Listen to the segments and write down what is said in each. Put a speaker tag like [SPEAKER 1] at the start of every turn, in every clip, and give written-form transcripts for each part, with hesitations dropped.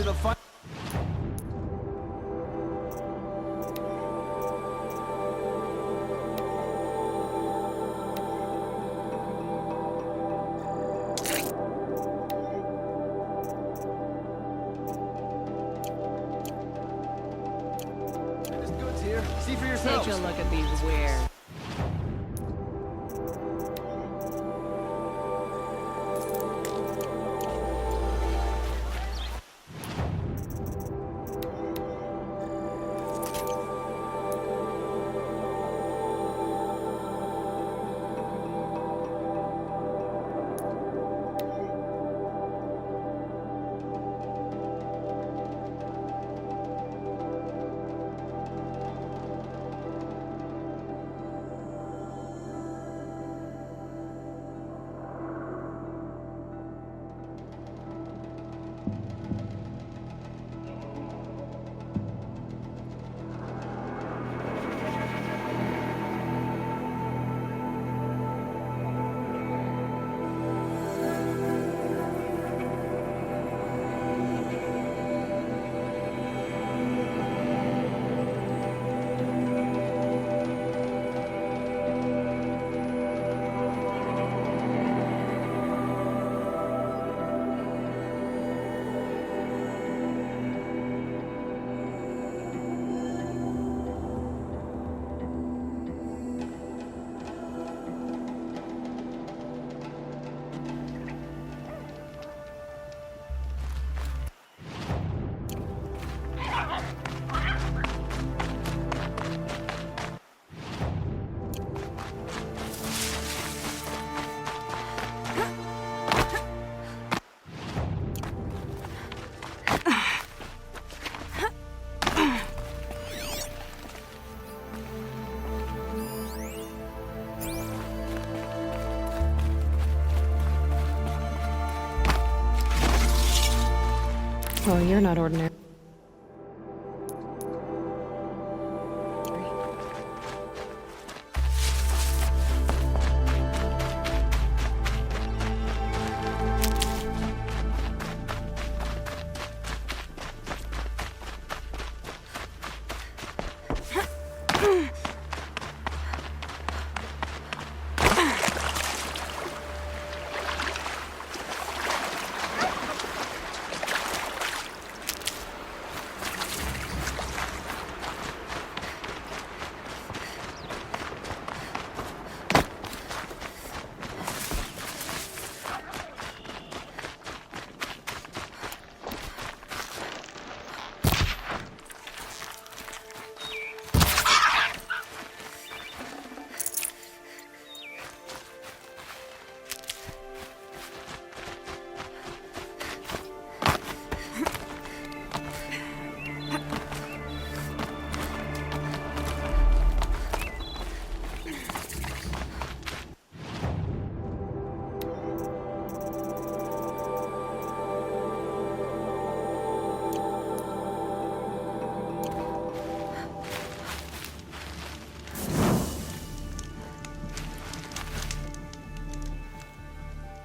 [SPEAKER 1] the fight. There's goods here. See for yourselves.
[SPEAKER 2] Take a look at these wares.
[SPEAKER 3] Oh, you're not ordinary.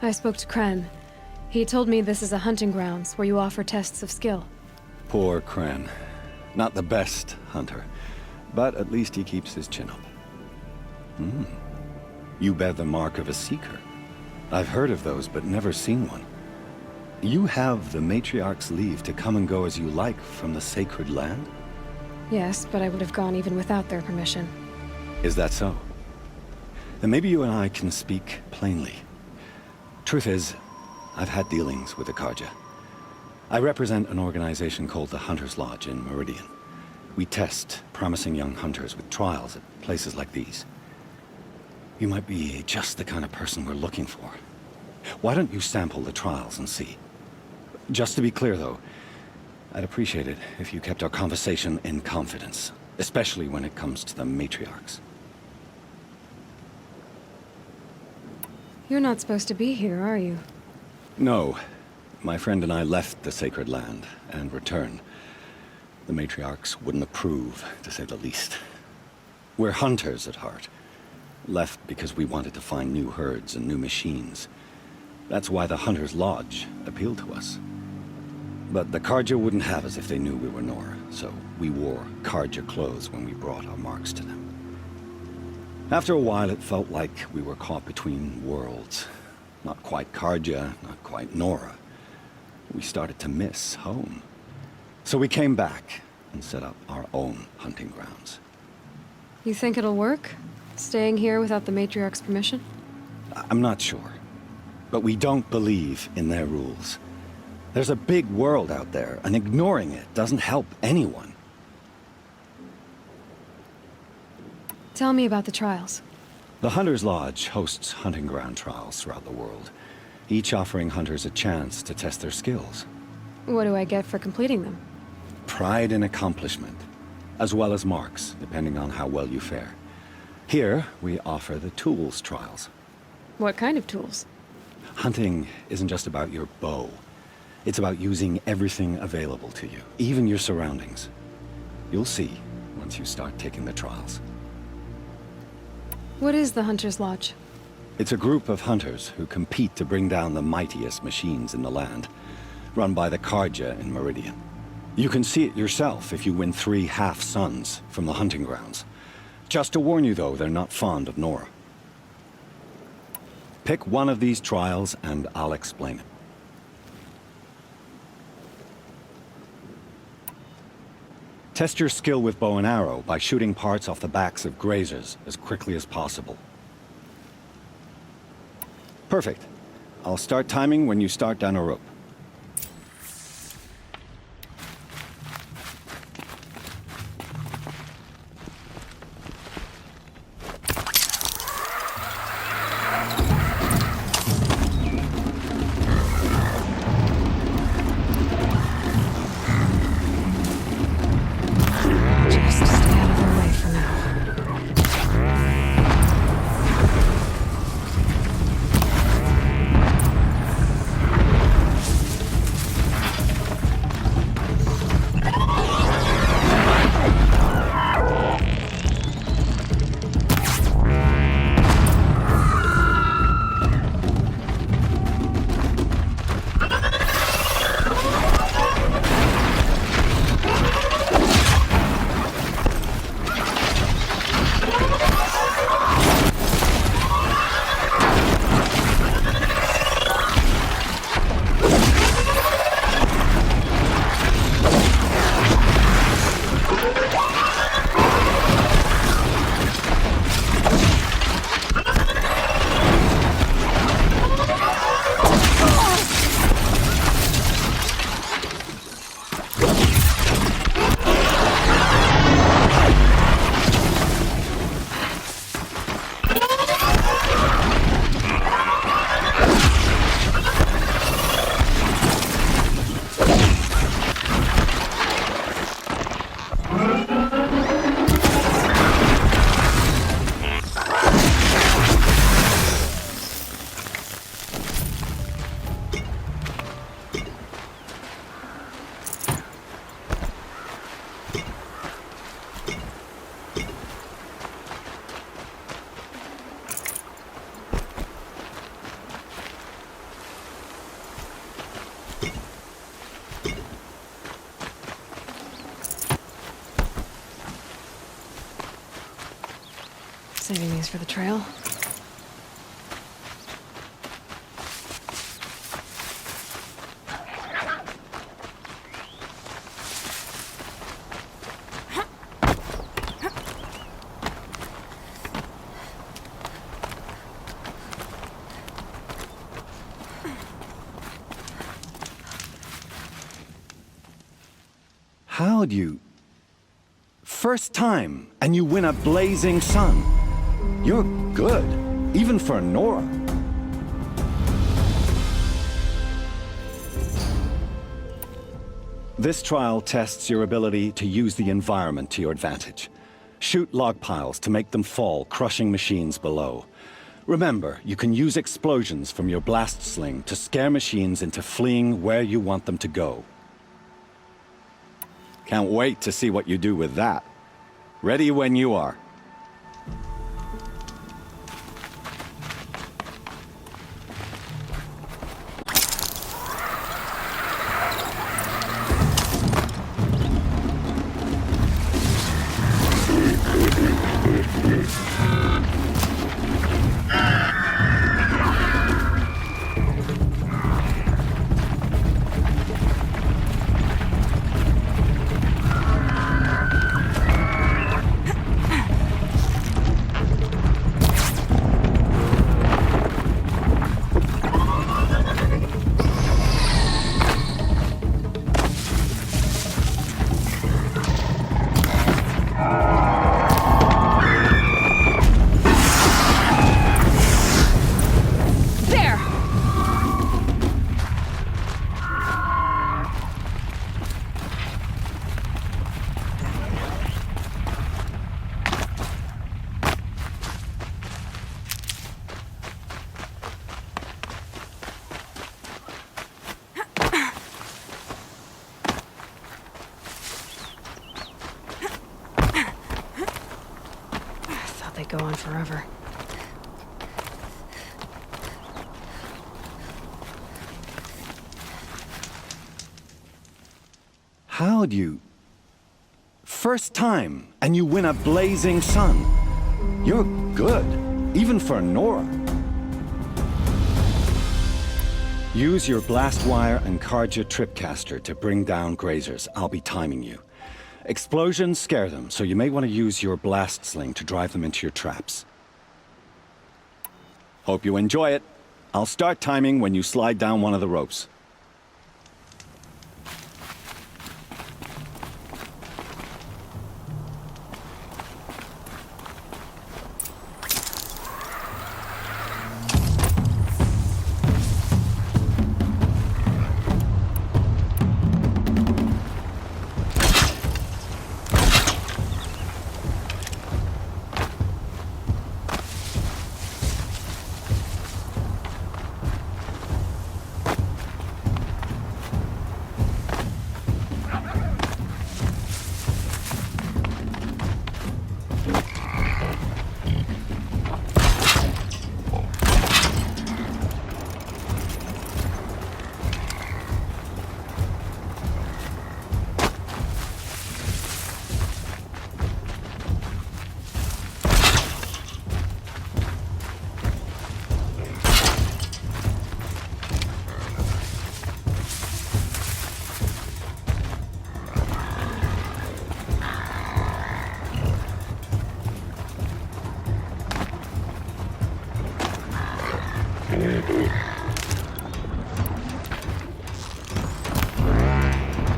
[SPEAKER 3] I spoke to Kren. He told me this is a hunting grounds where you offer tests of skill.
[SPEAKER 4] Poor Kren. Not the best hunter, but at least he keeps his chin up. You bear the mark of a seeker. I've heard of those, but never seen one. You have the Matriarch's leave to come and go as you like from the sacred land?
[SPEAKER 3] Yes, but I would have gone even without their permission.
[SPEAKER 4] Is that so? Then maybe you and I can speak plainly. Truth is, I've had dealings with the Carja. I represent an organization called the Hunter's Lodge in Meridian. We test promising young hunters with trials at places like these. You might be just the kind of person we're looking for. Why don't you sample the trials and see? Just to be clear, though, I'd appreciate it if you kept our conversation in confidence, especially when it comes to the matriarchs.
[SPEAKER 3] You're not supposed to be here, are you?
[SPEAKER 4] No. My friend and I left the sacred land and returned. The matriarchs wouldn't approve, to say the least. We're hunters at heart. Left because we wanted to find new herds and new machines. That's why the Hunter's Lodge appealed to us. But the Carja wouldn't have us if they knew we were Nora, so we wore Carja clothes when we brought our marks to them. After a while, it felt like we were caught between worlds. Not quite Carja, not quite Nora. We started to miss home. So we came back and set up our own hunting grounds.
[SPEAKER 3] You think it'll work? Staying here without the Matriarch's permission?
[SPEAKER 4] I'm not sure. But we don't believe in their rules. There's a big world out there, and ignoring it doesn't help anyone.
[SPEAKER 3] Tell me about the trials.
[SPEAKER 4] The Hunter's Lodge hosts hunting ground trials throughout the world, each offering hunters a chance to test their skills.
[SPEAKER 3] What do I get for completing them?
[SPEAKER 4] Pride in accomplishment, as well as marks, depending on how well you fare. Here, we offer the tools trials.
[SPEAKER 3] What kind of tools?
[SPEAKER 4] Hunting isn't just about your bow. It's about using everything available to you, even your surroundings. You'll see once you start taking the trials.
[SPEAKER 3] What is the Hunter's Lodge?
[SPEAKER 4] It's a group of hunters who compete to bring down the mightiest machines in the land, run by the Carja in Meridian. You can see it yourself if you win 3 half-suns from the hunting grounds. Just to warn you, though, they're not fond of Nora. Pick one of these trials and I'll explain it. Test your skill with bow and arrow by shooting parts off the backs of grazers as quickly as possible. Perfect. I'll start timing when you start down a rope.
[SPEAKER 3] Just stay out of her way for now. Saving these for the trail.
[SPEAKER 4] How'd you... First time, and you win a blazing sun. You're good, even for Nora. This trial tests your ability to use the environment to your advantage. Shoot log piles to make them fall, crushing machines below. Remember, you can use explosions from your blast sling to scare machines into fleeing where you want them to go. Can't wait to see what you do with that. Ready when you are.
[SPEAKER 3] There! I thought they'd go on forever.
[SPEAKER 4] How'd you... First time, and you win a blazing sun. You're good, even for Nora. Use your blast wire and Karja tripcaster to bring down grazers. I'll be timing you. Explosions scare them, so you may want to use your blast sling to drive them into your traps. Hope you enjoy it. I'll start timing when you slide down one of the ropes.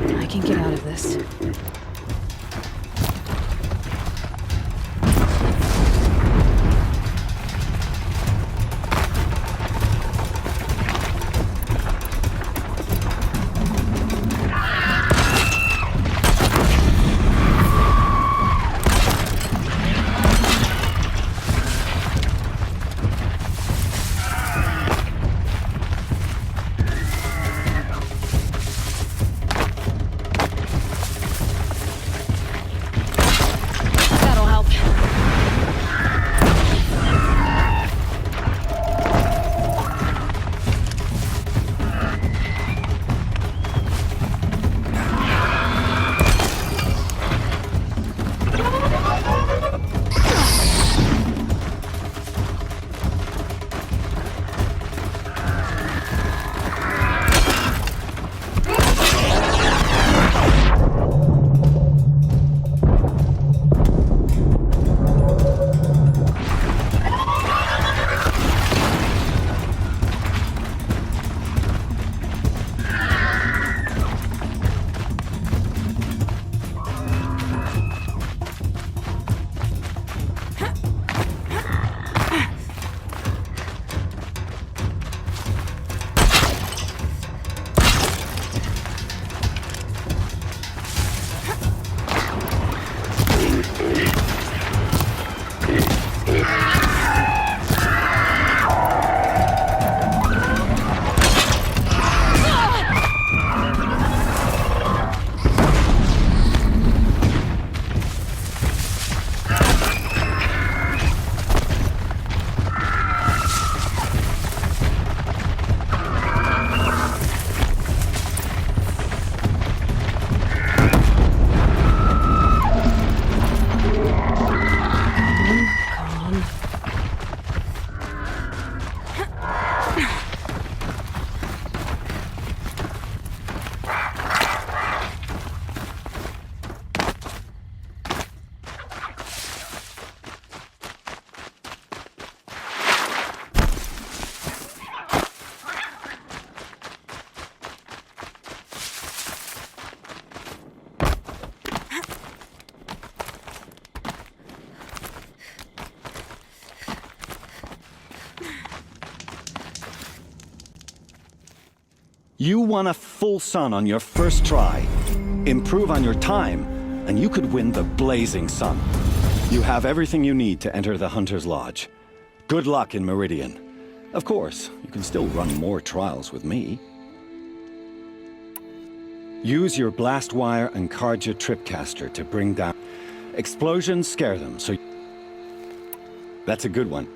[SPEAKER 3] I can get out of this.
[SPEAKER 4] You won a full sun on your first try. Improve on your time, and you could win the Blazing Sun. You have everything you need to enter the Hunter's Lodge. Good luck in Meridian. Of course, you can still run more trials with me. Use your blast wire and Carja tripcaster to bring down... Explosions scare them, so... That's a good one.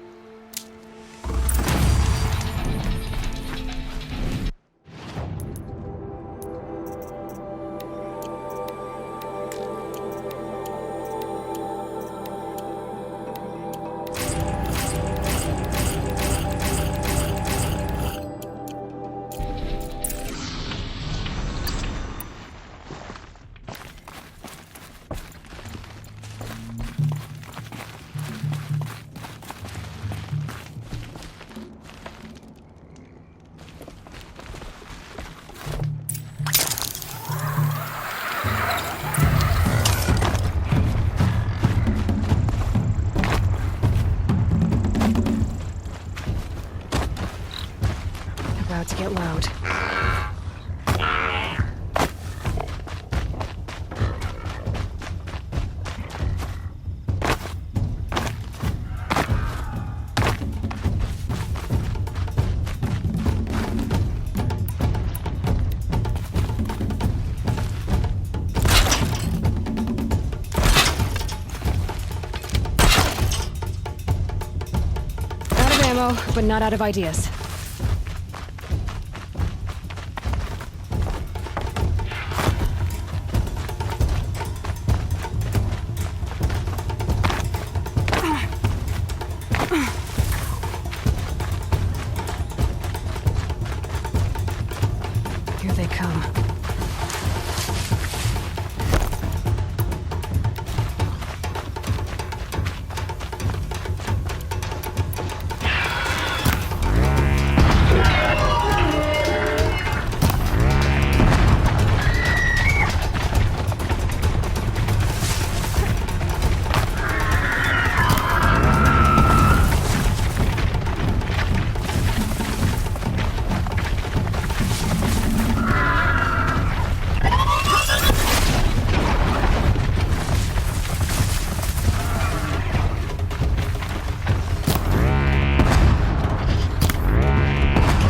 [SPEAKER 3] About to get loud. Out of ammo, but not out of ideas. Here they come.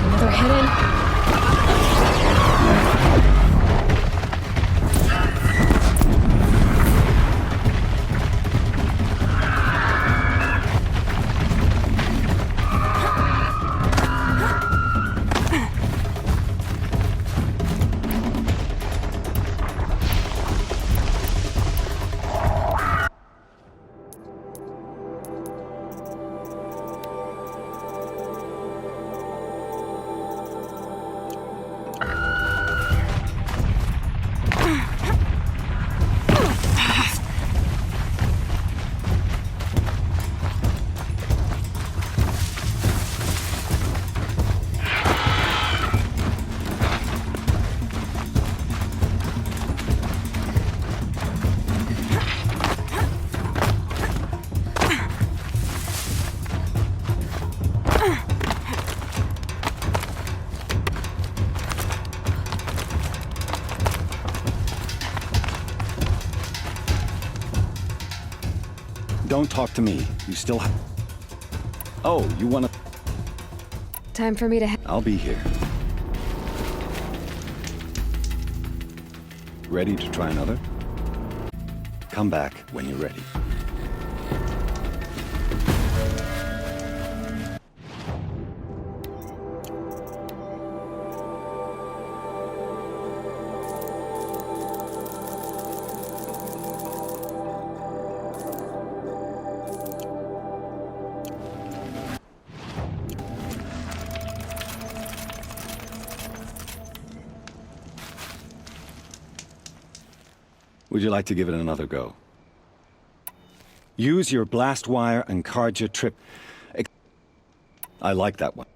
[SPEAKER 3] Another hidden.
[SPEAKER 4] Don't talk to me. You still have... Oh, you wanna...
[SPEAKER 3] Time for me to
[SPEAKER 4] I'll be here. Ready to try another? Come back when you're ready. Would you like to give it another go? Use your blast wire and Carja trip... I like that one.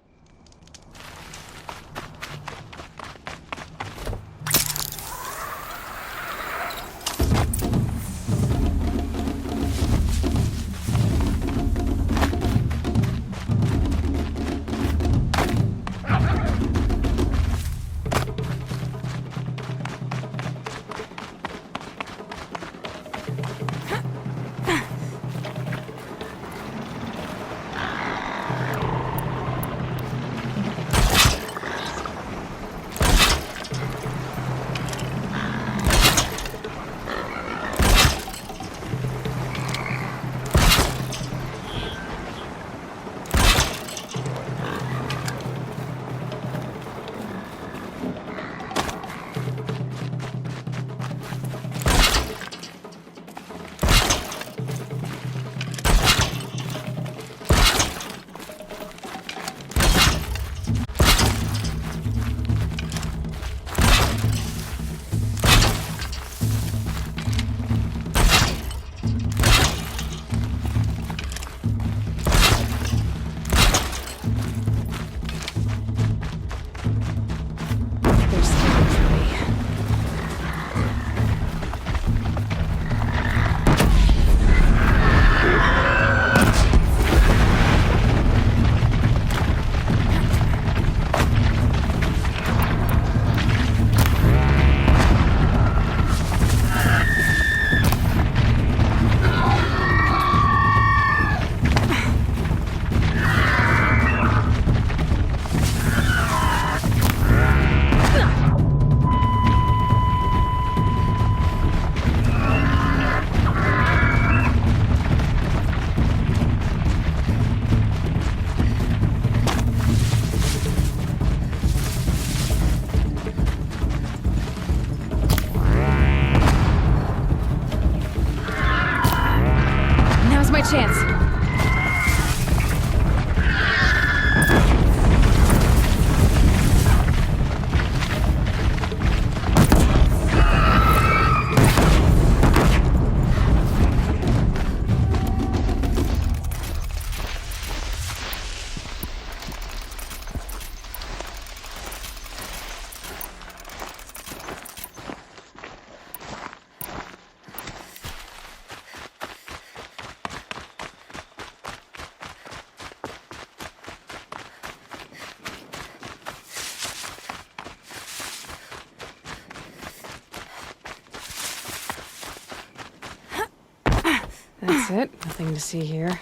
[SPEAKER 3] That's it. Nothing to see here.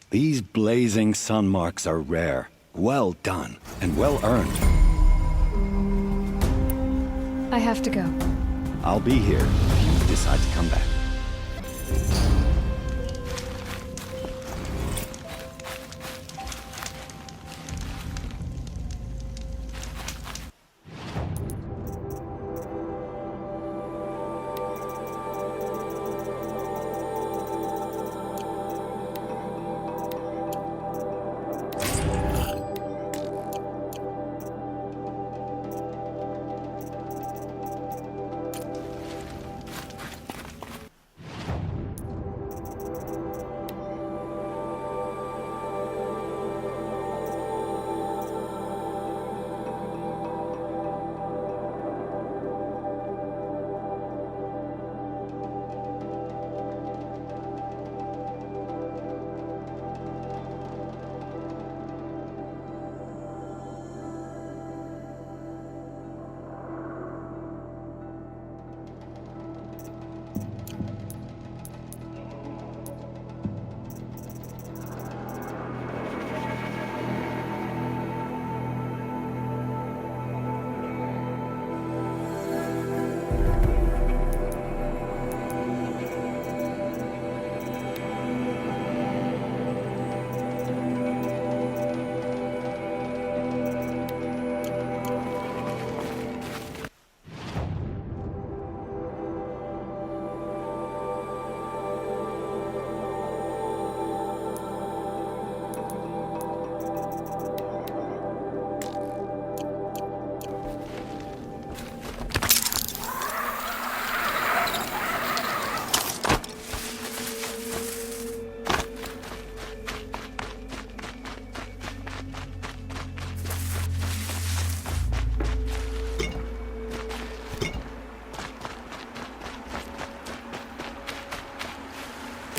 [SPEAKER 4] These blazing sun marks are rare. Well done, and well earned.
[SPEAKER 3] I have to go.
[SPEAKER 4] I'll be here if you decide to come back.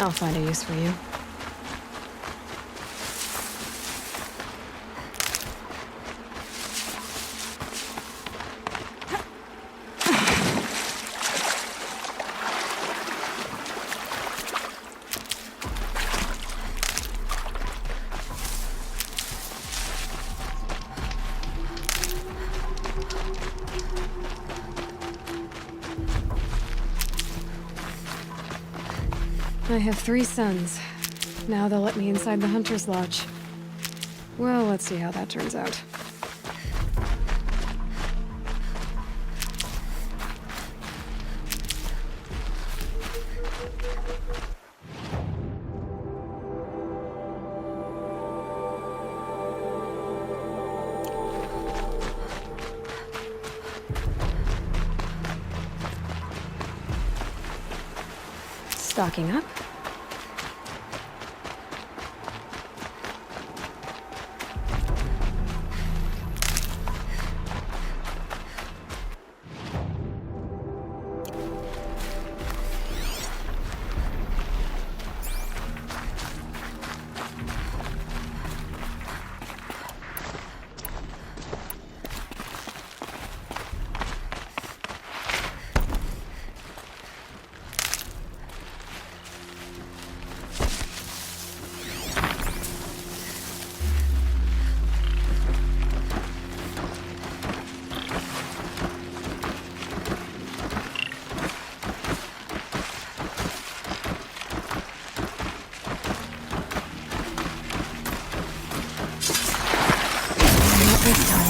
[SPEAKER 3] I'll find a use for you. I have 3 sons. Now they'll let me inside the Hunter's Lodge. Well, let's see how that turns out. Stocking up. This time.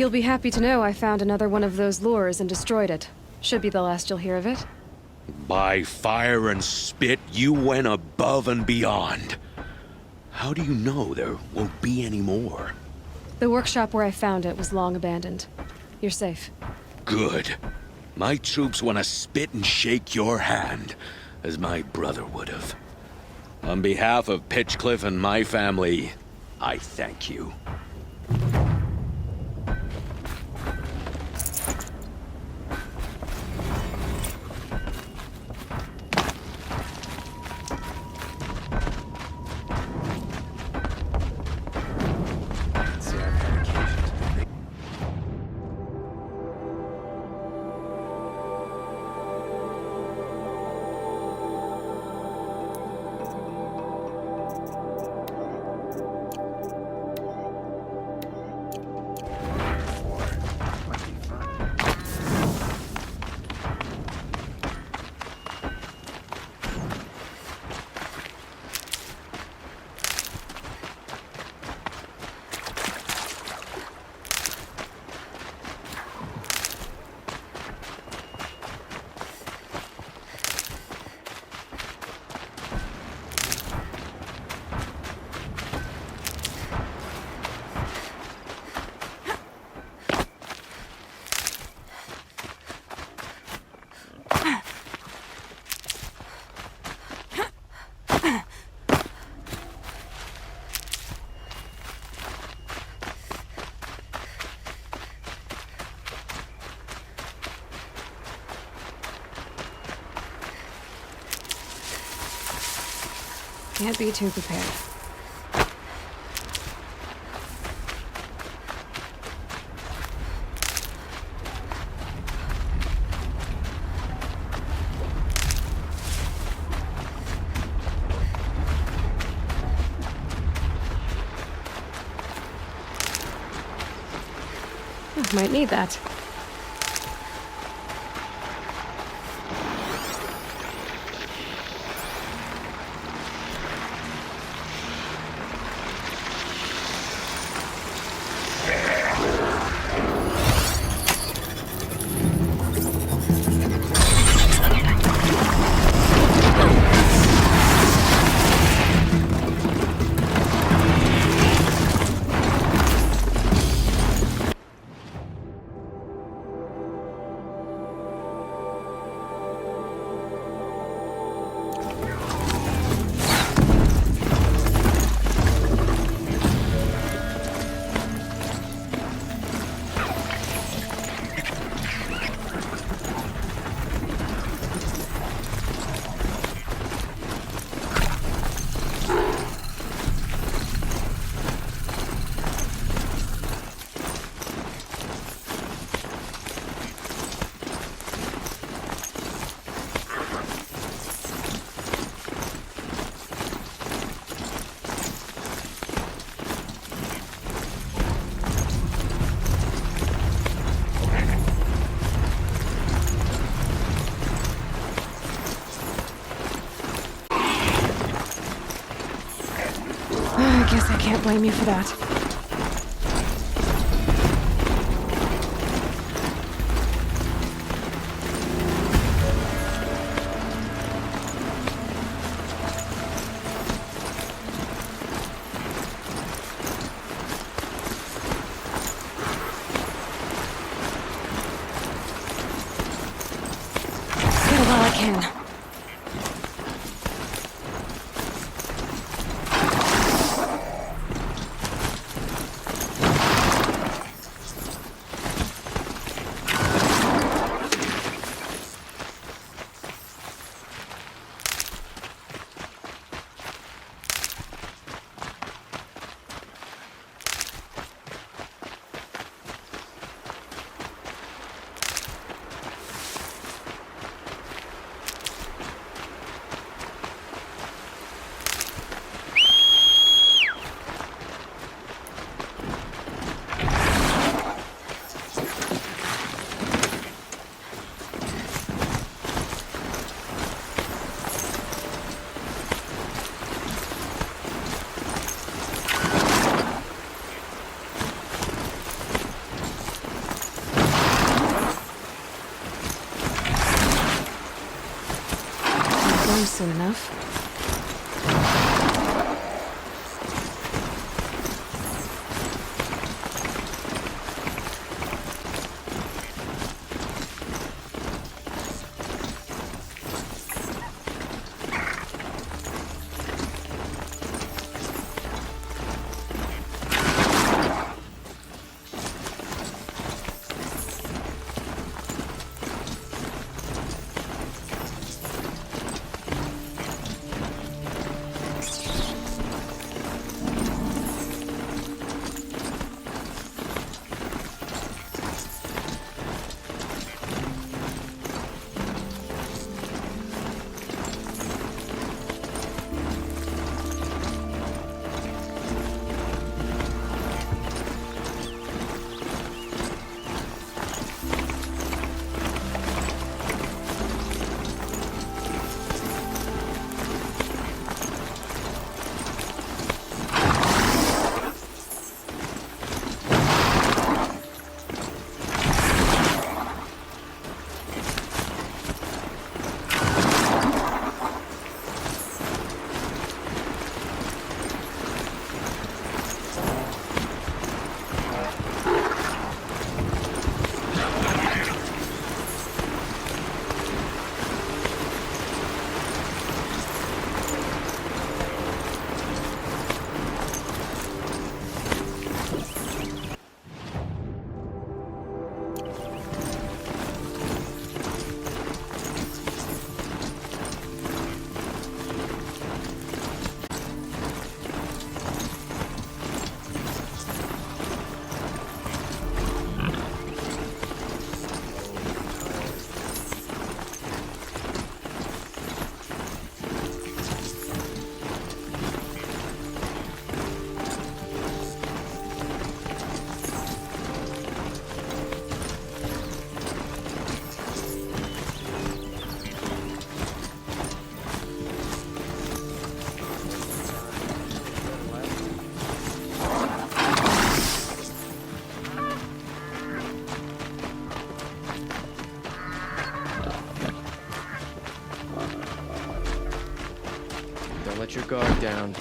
[SPEAKER 3] You'll be happy to know I found another one of those lures and destroyed it. Should be the last you'll hear of it.
[SPEAKER 2] By fire and spit, you went above and beyond. How do you know there won't be any more?
[SPEAKER 3] The workshop where I found it was long abandoned. You're safe.
[SPEAKER 2] Good. My troops want to spit and shake your hand, as my brother would have. On behalf of Pitchcliff and my family, I thank you.
[SPEAKER 1] See, I've had occasion to make... Might be fun.
[SPEAKER 3] Can't be too prepared. Might need that. I guess I can't blame you for that. Get it while I can. home soon enough.
[SPEAKER 1] Don't let your guard down.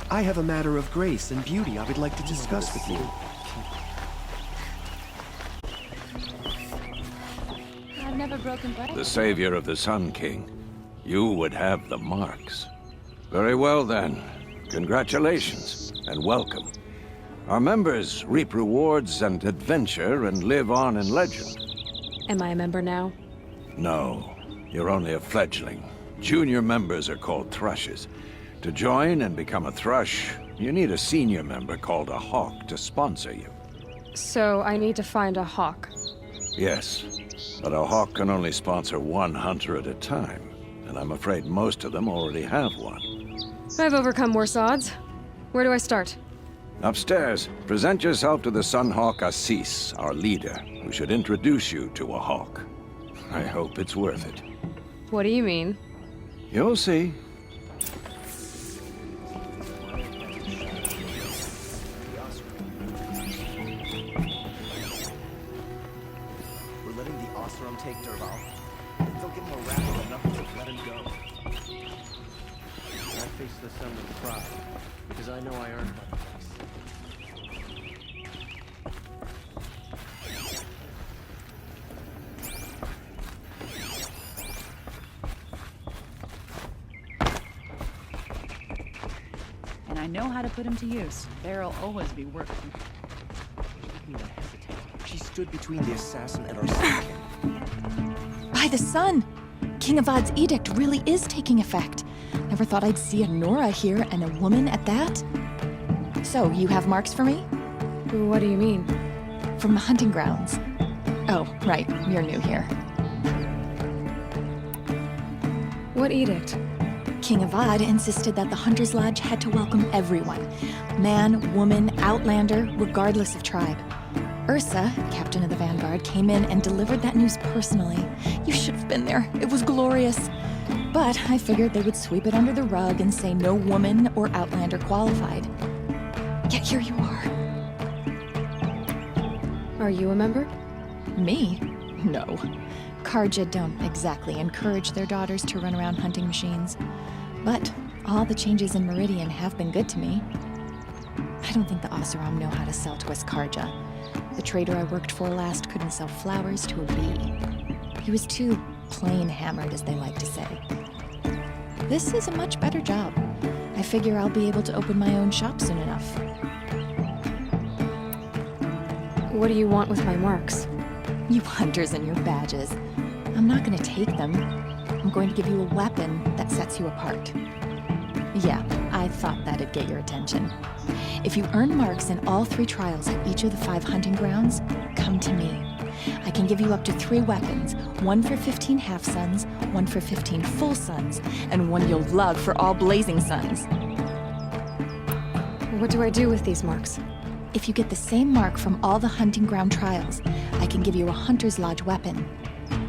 [SPEAKER 5] I have a matter of grace and beauty I would like to discuss with you.
[SPEAKER 6] I've never broken bread.
[SPEAKER 7] The savior of the Sun King. You would have the marks. Very well then. Congratulations, and welcome. Our members reap rewards and adventure and live on in legend.
[SPEAKER 3] Am I a member now?
[SPEAKER 7] No, you're only a fledgling. Junior members are called Thrushes. To join and become a Thrush, you need a senior member called a Hawk to sponsor you.
[SPEAKER 3] So I need to find a hawk.
[SPEAKER 7] Yes, but a Hawk can only sponsor one hunter at a time, and I'm afraid most of them already have one.
[SPEAKER 3] I've overcome worse odds. Where do I start?
[SPEAKER 7] Upstairs, present yourself to the Sunhawk Assis, our leader, who should introduce you to a Hawk. I hope it's worth it.
[SPEAKER 3] What do you mean?
[SPEAKER 7] You'll see.
[SPEAKER 5] We're letting the Oseram take Dervahl. They'll get more rabble enough to let him go.
[SPEAKER 1] I face the sun with pride, because I know I earned my place.
[SPEAKER 6] And I know how to put him to use. There'll always be work.
[SPEAKER 5] She didn't even hesitate. She stood between the assassin and our Sun King.
[SPEAKER 6] By the sun!
[SPEAKER 8] King Avad's edict really is taking effect. Never thought I'd see a Nora here, and a woman at that. So, you have marks for me?
[SPEAKER 3] What do you mean?
[SPEAKER 8] From the hunting grounds. Oh, right, you're new here.
[SPEAKER 3] What edict?
[SPEAKER 8] King Avad insisted that the Hunter's Lodge had to welcome everyone. Man, woman, outlander, regardless of tribe. Ursa, captain of the Vanguard, came in and delivered that news personally. You should have been there. It was glorious. But I figured they would sweep it under the rug and say no woman or outlander qualified. Yet here you are.
[SPEAKER 3] Are you a member?
[SPEAKER 8] Me? No. Karja don't exactly encourage their daughters to run around hunting machines. But all the changes in Meridian have been good to me. I don't think the Oseram know how to sell to us Karja. The trader I worked for last couldn't sell flowers to a bee. He was too plain hammered, as they like to say. This is a much better job. I figure I'll be able to open my own shop soon enough.
[SPEAKER 3] What do you want with my marks?
[SPEAKER 8] You hunters and your badges. I'm not gonna take them. I'm going to give you a weapon that sets you apart. Yeah, I thought that'd get your attention. If you earn marks in all 3 trials at each of the 5 hunting grounds, come to me. I can give you up to 3 weapons, 1 for 15 half-suns, 1 for 15 full suns, and 1 you'll love for all blazing suns.
[SPEAKER 3] What do I do with these marks?
[SPEAKER 8] If you get the same mark from all the hunting ground trials, I can give you a Hunter's Lodge weapon.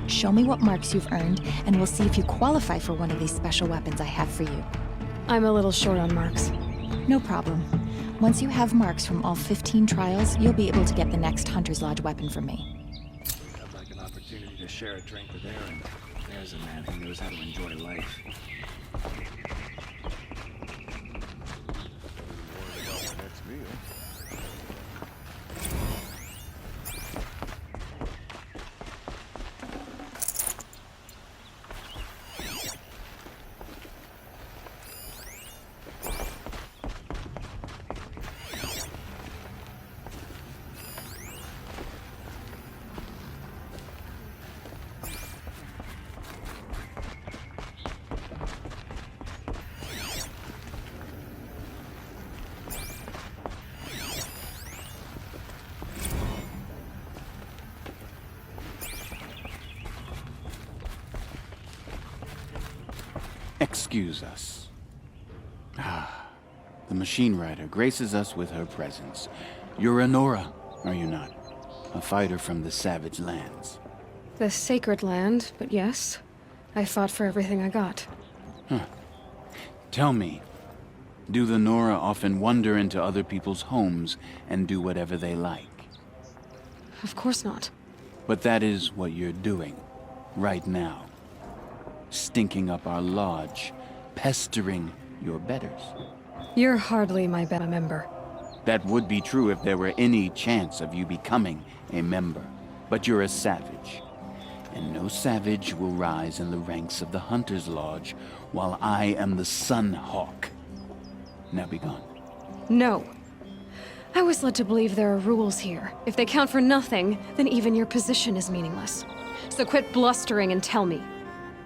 [SPEAKER 8] Show me what marks you've earned, and we'll see if you qualify for one of these special weapons I have for you.
[SPEAKER 3] I'm a little short on marks.
[SPEAKER 8] No problem. Once you have marks from all 15 trials, you'll be able to get the next Hunter's Lodge weapon from me.
[SPEAKER 1] I'd like an opportunity to share a drink with Aaron. There's a man who knows how to enjoy life.
[SPEAKER 9] Excuse us. The machine rider graces us with her presence. You're a Nora, are you not? A fighter from the Savage Lands.
[SPEAKER 3] The sacred land, but yes. I fought for everything I got.
[SPEAKER 9] Tell me, do the Nora often wander into other people's homes and do whatever they like?
[SPEAKER 3] Of course not.
[SPEAKER 9] But that is what you're doing, right now. Stinking up our lodge, pestering your betters.
[SPEAKER 3] You're hardly my member.
[SPEAKER 9] That would be true if there were any chance of you becoming a member. But you're a savage. And no savage will rise in the ranks of the Hunter's Lodge while I am the Sun Hawk. Now be gone.
[SPEAKER 3] No. I was led to believe there are rules here. If they count for nothing, then even your position is meaningless. So quit blustering and tell me.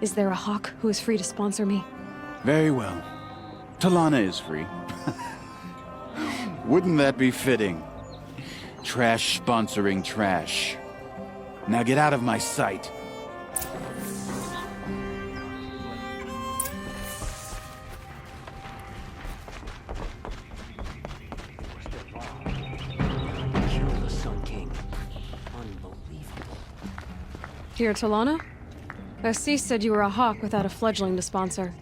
[SPEAKER 3] Is there a hawk who is free to sponsor me?
[SPEAKER 9] Very well. Talana is free. Wouldn't that be fitting? Trash sponsoring trash. Now get out of my sight.
[SPEAKER 5] Kill the Sun King. Unbelievable.
[SPEAKER 3] Dear Talana? Assis said you were a hawk without a fledgling to sponsor.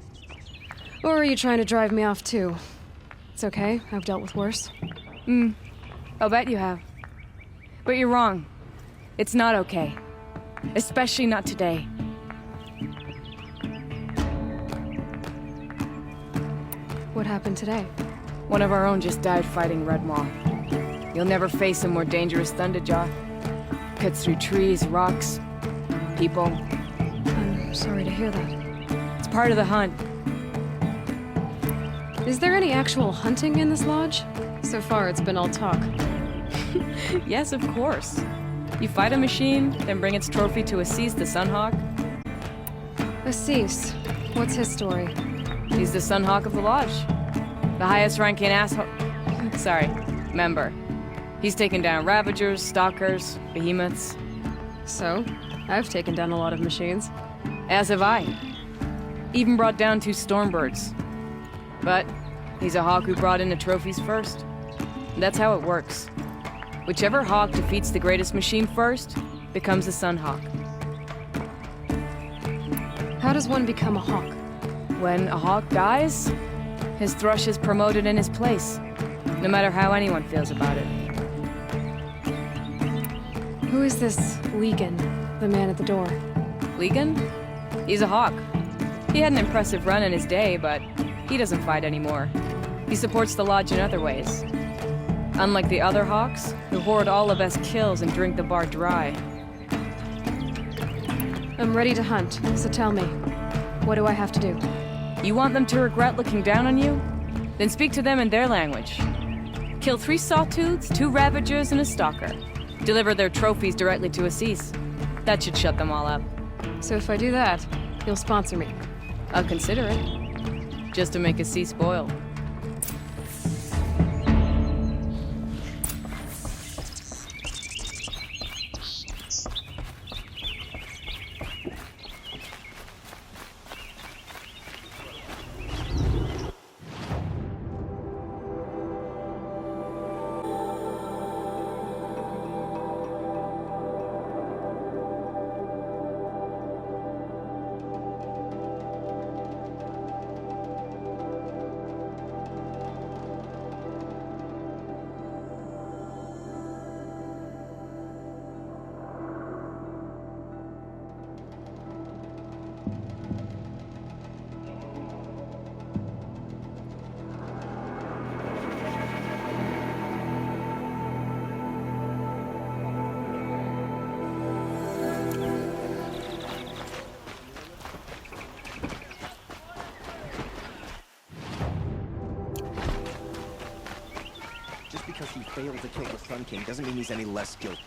[SPEAKER 3] Or are you trying to drive me off too? It's okay, I've dealt with worse.
[SPEAKER 10] I'll bet you have. But you're wrong. It's not okay. Especially not today.
[SPEAKER 3] What happened today?
[SPEAKER 10] One of our own just died fighting Red Maw. You'll never face a more dangerous Thunderjaw. Cuts through trees, rocks, people.
[SPEAKER 3] I'm sorry to hear that.
[SPEAKER 10] It's part of the hunt.
[SPEAKER 3] Is there any actual hunting in this lodge? So far, it's been all talk.
[SPEAKER 10] Yes, of course. You fight a machine, then bring its trophy to Assis the Sunhawk.
[SPEAKER 3] Assis. What's his story?
[SPEAKER 10] He's the Sunhawk of the Lodge. The highest ranking asshole. Sorry, member. He's taken down Ravagers, Stalkers, Behemoths.
[SPEAKER 3] So, I've taken down a lot of machines.
[SPEAKER 10] As have I. Even brought down 2 Stormbirds. But he's a Hawk who brought in the trophies first. That's how it works. Whichever Hawk defeats the greatest machine first becomes a Sunhawk.
[SPEAKER 3] How does one become a Hawk?
[SPEAKER 10] When a Hawk dies, his thrush is promoted in his place, no matter how anyone feels about it.
[SPEAKER 3] Who is this Legan, the man at the door?
[SPEAKER 10] Legan? He's a Hawk. He had an impressive run in his day, but he doesn't fight anymore. He supports the Lodge in other ways. Unlike the other Hawks, who hoard all of us kills and drink the bar dry.
[SPEAKER 3] I'm ready to hunt, so tell me, what do I have to do?
[SPEAKER 10] You want them to regret looking down on you? Then speak to them in their language. Kill 3 Sawtooths, 2 Ravagers, and a Stalker. Deliver their trophies directly to Assis. That should shut them all up.
[SPEAKER 3] So if I do that, you'll sponsor me.
[SPEAKER 10] I'll consider it. Just to make Assis boil.
[SPEAKER 5] Just because he failed to kill the Sun King doesn't mean he's any less guilty.